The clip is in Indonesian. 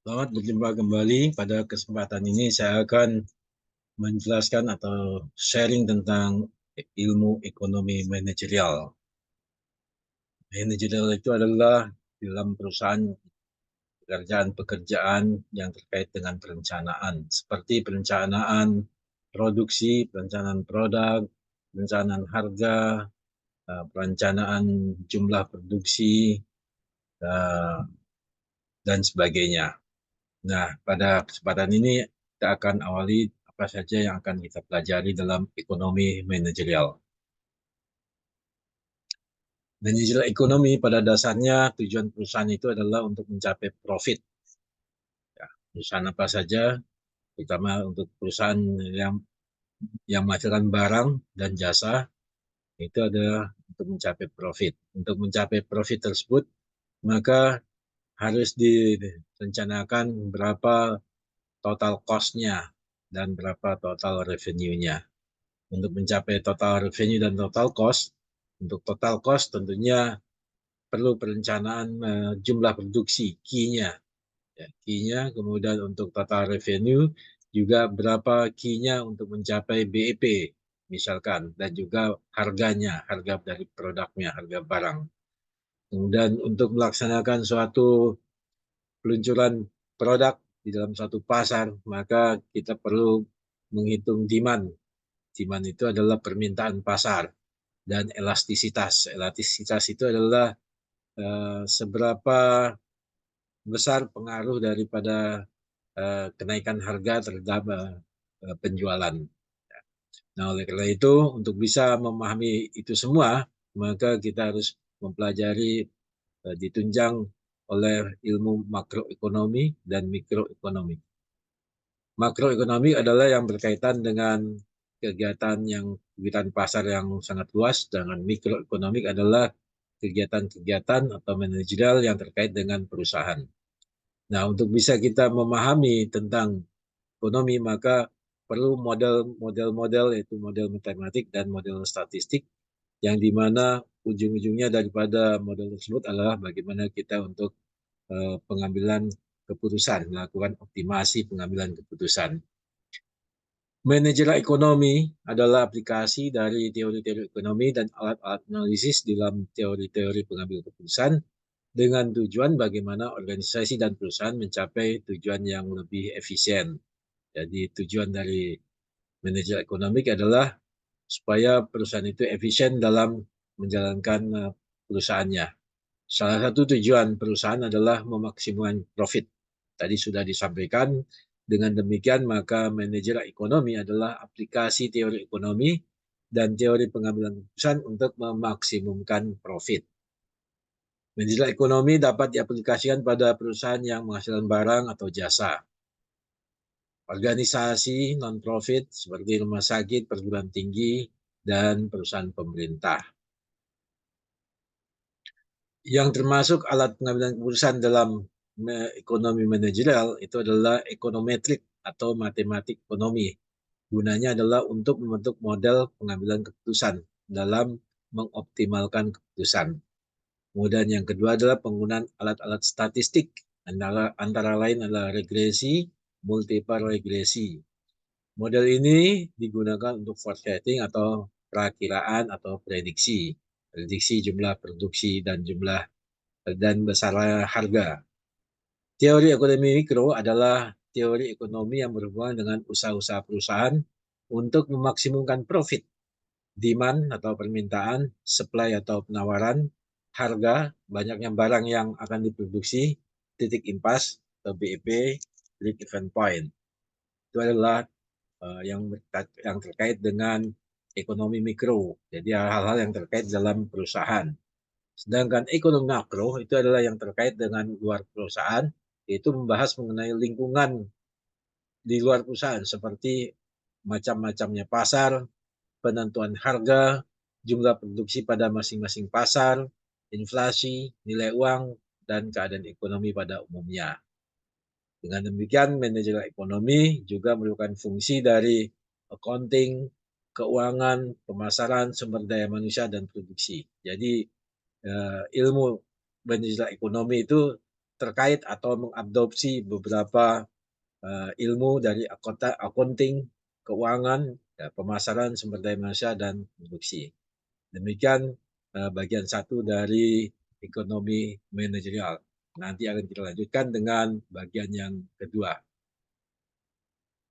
Selamat berjumpa kembali. Pada kesempatan ini saya akan menjelaskan atau sharing tentang ilmu ekonomi manajerial. Manajerial itu adalah dalam perusahaan pekerjaan-pekerjaan yang terkait dengan perencanaan, seperti perencanaan produksi, perencanaan produk, perencanaan harga, perencanaan jumlah produksi, eh, dan sebagainya. Nah, pada kesempatan ini kita akan awali apa saja yang akan kita pelajari dalam ekonomi manajerial. Manajerial ekonomi pada dasarnya tujuan perusahaan itu adalah untuk mencapai profit. Ya, perusahaan apa saja, terutama untuk perusahaan yang menghasilkan barang dan jasa, itu adalah untuk mencapai profit. Untuk mencapai profit tersebut, maka harus direncanakan berapa total cost-nya dan berapa total revenue-nya. Untuk mencapai total revenue dan total cost, untuk total cost tentunya perlu perencanaan jumlah produksi, key-nya. Ya, key-nya, kemudian untuk total revenue, juga berapa key-nya untuk mencapai BEP, misalkan, dan juga harganya, harga dari produknya, harga barang. Kemudian untuk melaksanakan suatu peluncuran produk di dalam suatu pasar, maka kita perlu menghitung demand. Demand itu adalah permintaan pasar dan elastisitas. Elastisitas itu adalah seberapa besar pengaruh daripada kenaikan harga terhadap penjualan. Nah, oleh karena itu, untuk bisa memahami itu semua, maka kita harus mempelajari ditunjang oleh ilmu makroekonomi dan mikroekonomi. Makroekonomi adalah yang berkaitan dengan kegiatan pasar yang sangat luas, dengan mikroekonomi adalah kegiatan-kegiatan atau manajerial yang terkait dengan perusahaan. Nah, untuk bisa kita memahami tentang ekonomi, maka perlu model-model yaitu model matematik dan model statistik, yang dimana ujung-ujungnya daripada model tersebut adalah bagaimana kita untuk pengambilan keputusan, melakukan optimasi pengambilan keputusan. Manajerial ekonomi adalah aplikasi dari teori-teori ekonomi dan alat-alat analisis dalam teori-teori pengambilan keputusan dengan tujuan bagaimana organisasi dan perusahaan mencapai tujuan yang lebih efisien. Jadi tujuan dari manajer ekonomi adalah supaya perusahaan itu efisien dalam menjalankan perusahaannya. Salah satu tujuan perusahaan adalah memaksimalkan profit. Tadi sudah disampaikan, dengan demikian maka manajer ekonomi adalah aplikasi teori ekonomi dan teori pengambilan keputusan untuk memaksimumkan profit. Manajer ekonomi dapat diaplikasikan pada perusahaan yang menghasilkan barang atau jasa. Organisasi non-profit seperti rumah sakit, perguruan tinggi, dan perusahaan pemerintah. Yang termasuk alat pengambilan keputusan dalam ekonomi manajerial itu adalah ekonometrik atau matematik ekonomi. Gunanya adalah untuk membentuk model pengambilan keputusan dalam mengoptimalkan keputusan. Kemudian yang kedua adalah penggunaan alat-alat statistik, antara lain adalah regresi, multiple regresi. Model ini digunakan untuk forecasting atau perakiraan atau prediksi. Prediksi jumlah produksi dan besar harga. Teori ekonomi mikro adalah teori ekonomi yang berhubungan dengan usaha-usaha perusahaan untuk memaksimumkan profit, demand atau permintaan, supply atau penawaran, harga, banyaknya barang yang akan diproduksi, titik impas atau BEP, break even point. Itu adalah yang terkait dengan ekonomi mikro. Jadi hal-hal yang terkait dalam perusahaan. Sedangkan ekonomi makro itu adalah yang terkait dengan luar perusahaan, yaitu membahas mengenai lingkungan di luar perusahaan seperti macam-macamnya pasar, penentuan harga, jumlah produksi pada masing-masing pasar, inflasi, nilai uang, dan keadaan ekonomi pada umumnya. Dengan demikian, manajemen ekonomi juga merupakan fungsi dari accounting, keuangan, pemasaran, sumber daya manusia, dan produksi. Jadi ilmu manajemen ekonomi itu terkait atau mengadopsi beberapa ilmu dari accounting, keuangan, ya, pemasaran sumber daya manusia, dan produksi. Demikian bagian satu dari ekonomi manajerial. Nanti akan kita lanjutkan dengan bagian yang kedua.